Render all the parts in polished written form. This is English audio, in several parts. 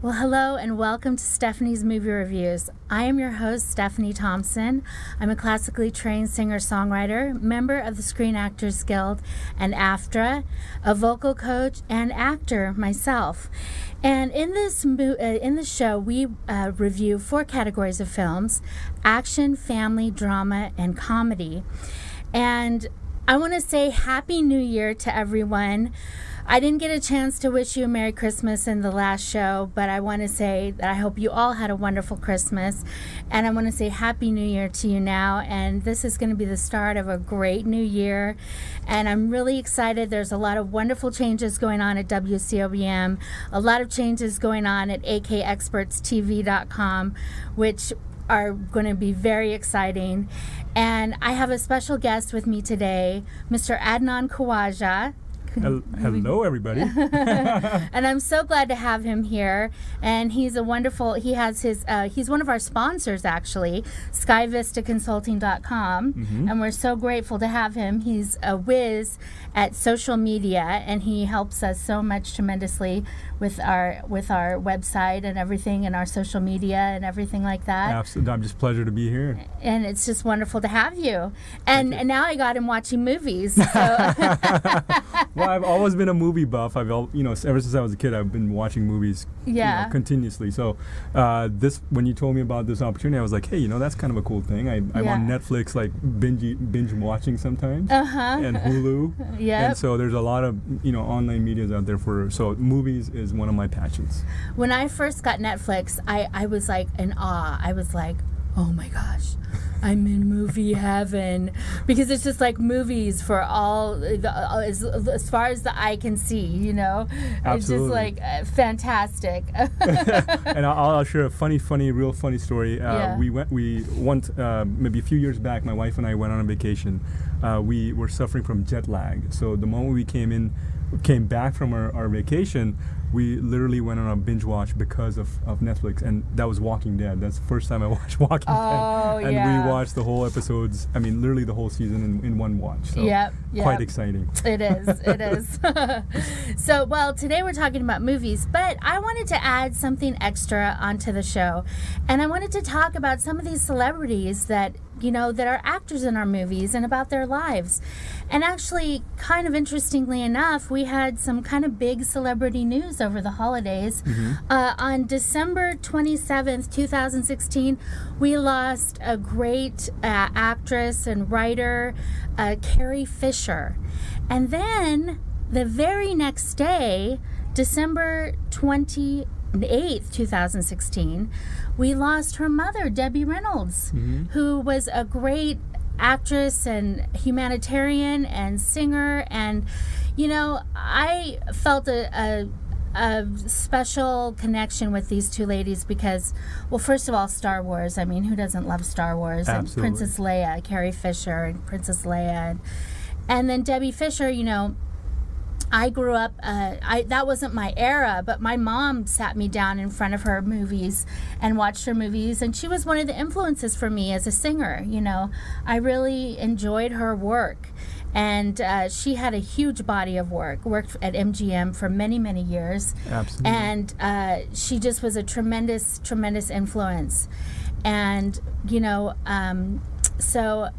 Well, hello and welcome to Stephanie's Movie Reviews. I am your host, Stephanie Thompson. I'm a classically trained singer-songwriter, member of the Screen Actors Guild and AFTRA, a vocal coach and actor myself. And in this show, we review 4 categories of films: action, family, drama, and comedy. And I want to say Happy New Year to everyone. I didn't get a chance to wish you a Merry Christmas in the last show, but I want to say that I hope you all had a wonderful Christmas. And I want to say Happy New Year to you now. And this is going to be the start of a great new year. And I'm really excited. There's a lot of wonderful changes going on at WCOBM, a lot of changes going on at akexpertstv.com, which are going to be very exciting. And I have a special guest with me today, Mr. Adnan Khawaja. Hello, everybody. And I'm so glad to have him here. And he's a wonderful, he's one of our sponsors, actually, SkyVistaConsulting.com. Mm-hmm. And we're so grateful to have him. He's a whiz at social media, and he helps us so much tremendously with our website and everything, and our social media and everything like that. Absolutely. I'm just pleasure to be here. And it's just wonderful to have you. And now I got him watching movies. So. Well, I've always been a movie buff. Ever since I was a kid, I've been watching movies continuously. So when you told me about this opportunity, I was like, hey, that's kind of a cool thing. I'm on Netflix, like binge watching sometimes, and Hulu. Yep. And so there's a lot of online medias out there so movies is one of my passions. When I first got Netflix, I was like in awe. I was like, oh my gosh, I'm in movie heaven, because it's just like movies for as far as the eye can see, Absolutely. It's just like fantastic. And I'll share a real funny story. We went maybe a few years back, my wife and I went on a vacation. We were suffering from jet lag, so the moment we came back from our vacation, we literally went on a binge watch because of Netflix, and that was Walking Dead. That's the first time I watched Walking Dead. And we watched the whole episodes, literally the whole season in one watch. So quite exciting. It is. So, today we're talking about movies, but I wanted to add something extra onto the show. And I wanted to talk about some of these celebrities that are actors in our movies and about their lives. And actually, kind of interestingly enough, we had some kind of big celebrity news over the holidays. Mm-hmm. On December 27th, 2016, we lost a great actress and writer, Carrie Fisher. And then the very next day, December 28th, 2016, we lost her mother, Debbie Reynolds, mm-hmm. who was a great actress and humanitarian and singer. And, I felt a special connection with these two ladies because, well, first of all, Star Wars. Who doesn't love Star Wars? Absolutely. And Princess Leia, Carrie Fisher and Princess Leia. And then Debbie Fisher, I grew up, that wasn't my era, but my mom sat me down in front of her movies and watched her movies, and she was one of the influences for me as a singer. I really enjoyed her work, and she had a huge body of work, worked at MGM for many, many years. Absolutely. And she just was a tremendous, tremendous influence. And, so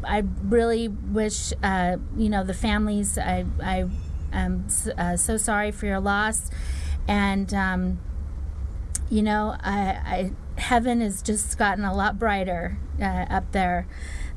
I really wish, the families, I am so sorry for your loss. And, heaven has just gotten a lot brighter up there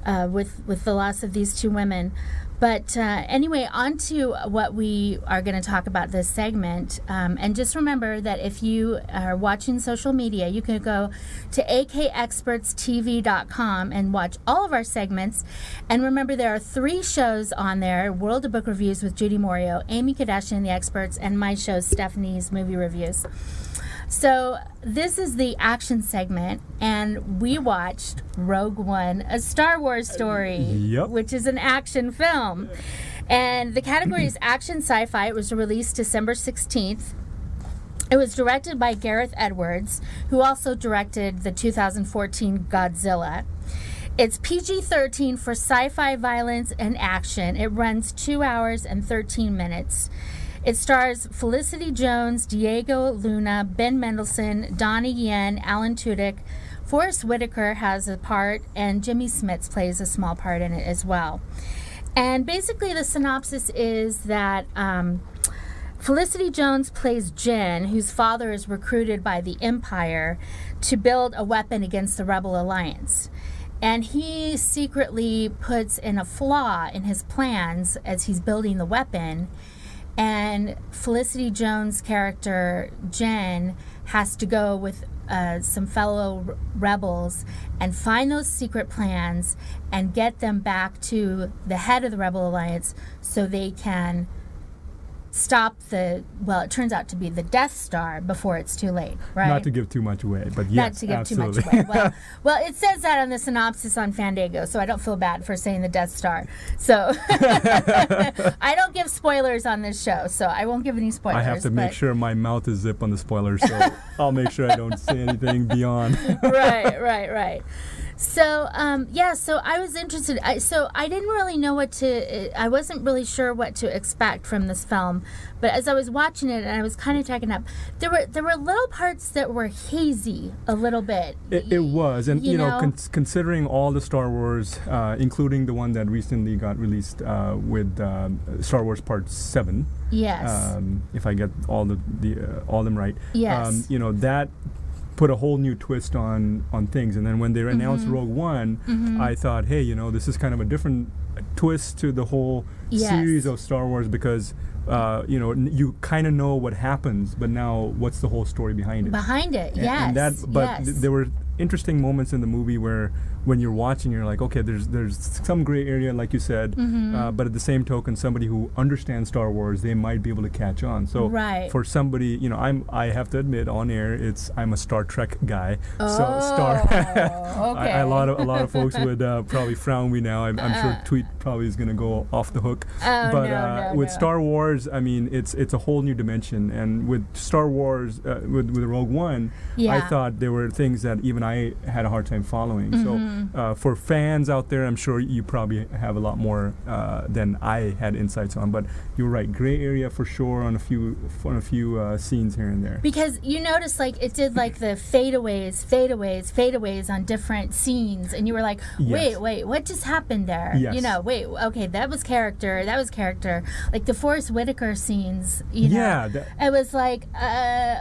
with the loss of these two women. But anyway, on to what we are going to talk about this segment. And just remember that if you are watching social media, you can go to akexpertstv.com and watch all of our segments. And remember, there are 3 shows on there: World of Book Reviews with Judy Morio, Amy Kardashian and the Experts, and my show, Stephanie's Movie Reviews. So this is the action segment, and we watched Rogue One, a Star Wars story, which is an action film. And the category is action sci-fi. It was released December 16th. It was directed by Gareth Edwards, who also directed the 2014 Godzilla. It's PG-13 for sci-fi, violence, and action. It runs 2 hours and 13 minutes. It stars Felicity Jones, Diego Luna, Ben Mendelsohn, Donnie Yen, Alan Tudyk. Forrest Whitaker has a part, and Jimmy Smits plays a small part in it as well. And basically the synopsis is that Felicity Jones plays Jen, whose father is recruited by the Empire to build a weapon against the Rebel Alliance. And he secretly puts in a flaw in his plans as he's building the weapon. And Felicity Jones' character, Jen, has to go with some fellow rebels and find those secret plans and get them back to the head of the Rebel Alliance so they can stop it turns out to be the Death Star before it's too late, right? Not to give too much away, but yes, not to give absolutely. too much away. Well, it says that on the synopsis on Fandango, so I don't feel bad for saying the Death Star. So I don't give spoilers on this show, so I won't give any spoilers. I have to make sure my mouth is zipped on the spoilers, so I'll make sure I don't say anything beyond. Right. So, so I was interested. So I didn't really know I wasn't really sure what to expect from this film. But as I was watching it and I was kind of checking up, there were little parts that were hazy a little bit. It was. And, considering all the Star Wars, including the one that recently got released with Star Wars Part 7. Yes. If I get all all them right. Yes. That put a whole new twist on things. And then when they announced Rogue One, I thought, hey, this is kind of a different twist to the whole series of Star Wars because, you kind of know what happens, but now what's the whole story behind it? There were interesting moments in the movie where when you're watching, you're like, okay, there's some gray area, like you said, but at the same token, somebody who understands Star Wars, they might be able to catch on. So for somebody, I have to admit on air, I'm a Star Trek guy. Okay. A lot of folks would probably frown me now. I'm sure Tweet probably is going to go off the hook. With Star Wars, I mean, it's a whole new dimension. And with Star Wars, with Rogue One, I thought there were things that even I had a hard time following. So for fans out there, I'm sure you probably have a lot more than I had insights on. But you're right, gray area for sure on a few scenes here and there. Because you noticed, it did the fadeaways on different scenes, and you were like, wait, what just happened there? Yes. Okay, that was character. Like the Forrest Whitaker scenes, it was like,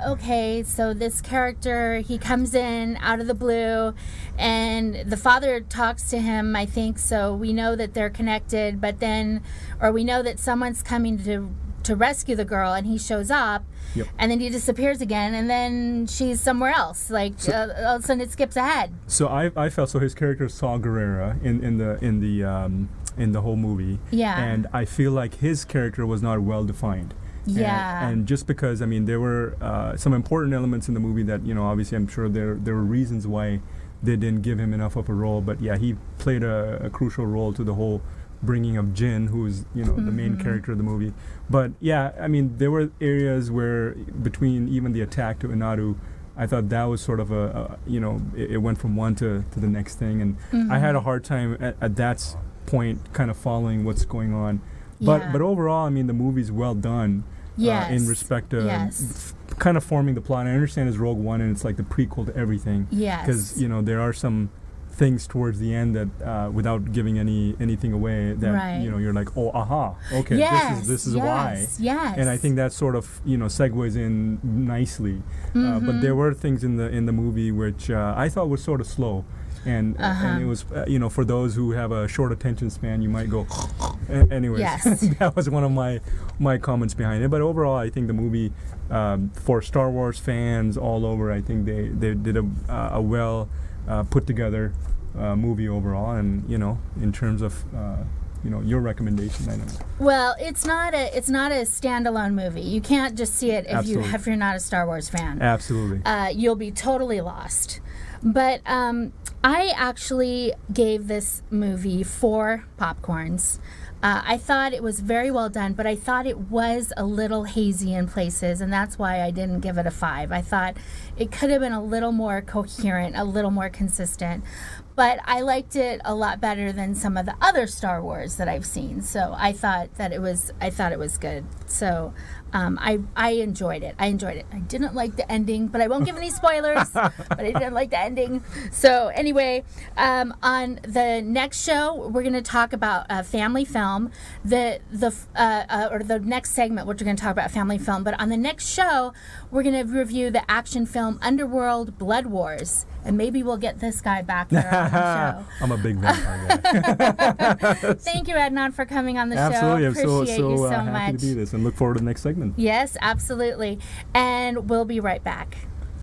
okay, so this character, he comes in out of the blue, and the father talks to him, I think, so we know that they're connected, or we know that someone's coming to rescue the girl, and he shows up, and then he disappears again, and then she's somewhere else. All of a sudden it skips ahead. So I felt so his character Saw Gerrera in the whole movie, and I feel like his character was not well defined. And just because there were some important elements in the movie that obviously I'm sure there were reasons why they didn't give him enough of a role, but he played a crucial role to the whole bringing of Jin, who's the main character of the movie. But there were areas where between even the attack to Inadu, I thought that was sort of it went from one to the next thing, and I had a hard time at that point kind of following what's going on. But overall, the movie's well done in respect to kind of forming the plot. I understand it's Rogue One and it's like the prequel to everything. Because there are some things towards the end that without giving anything away that you're like, oh, aha, okay, this is why. And I think that sort of segues in nicely. But there were things in the movie which I thought was sort of slow. And it was, for those who have a short attention span, you might go, anyways. That was one of my comments behind it. But overall, I think the movie, for Star Wars fans all over, I think they did a well put together movie overall. And, in terms of, your recommendation, I know. Well, it's not a standalone movie. You can't just see it if you're not a Star Wars fan. Absolutely. You'll be totally lost. But I actually gave this movie 4 popcorns. I thought it was very well done, but I thought it was a little hazy in places, and that's why I didn't give it a 5. I thought it could have been a little more coherent, a little more consistent. but I liked it a lot better than some of the other Star Wars that I've seen. So I thought it was good. So I enjoyed it. I didn't like the ending, but I won't give any spoilers. But I didn't like the ending. So anyway, on the next show, we're going to talk about a family film. Or the next segment, we're going to talk about family film. But on the next show, we're going to review the action film Underworld Blood Wars. And maybe we'll get this guy back there on the show. I'm a big vampire guy. Thank you, Adnan, for coming on the show. Absolutely. Appreciate you so happy much. to do this and look forward to the next segment. Yes, absolutely. And we'll be right back.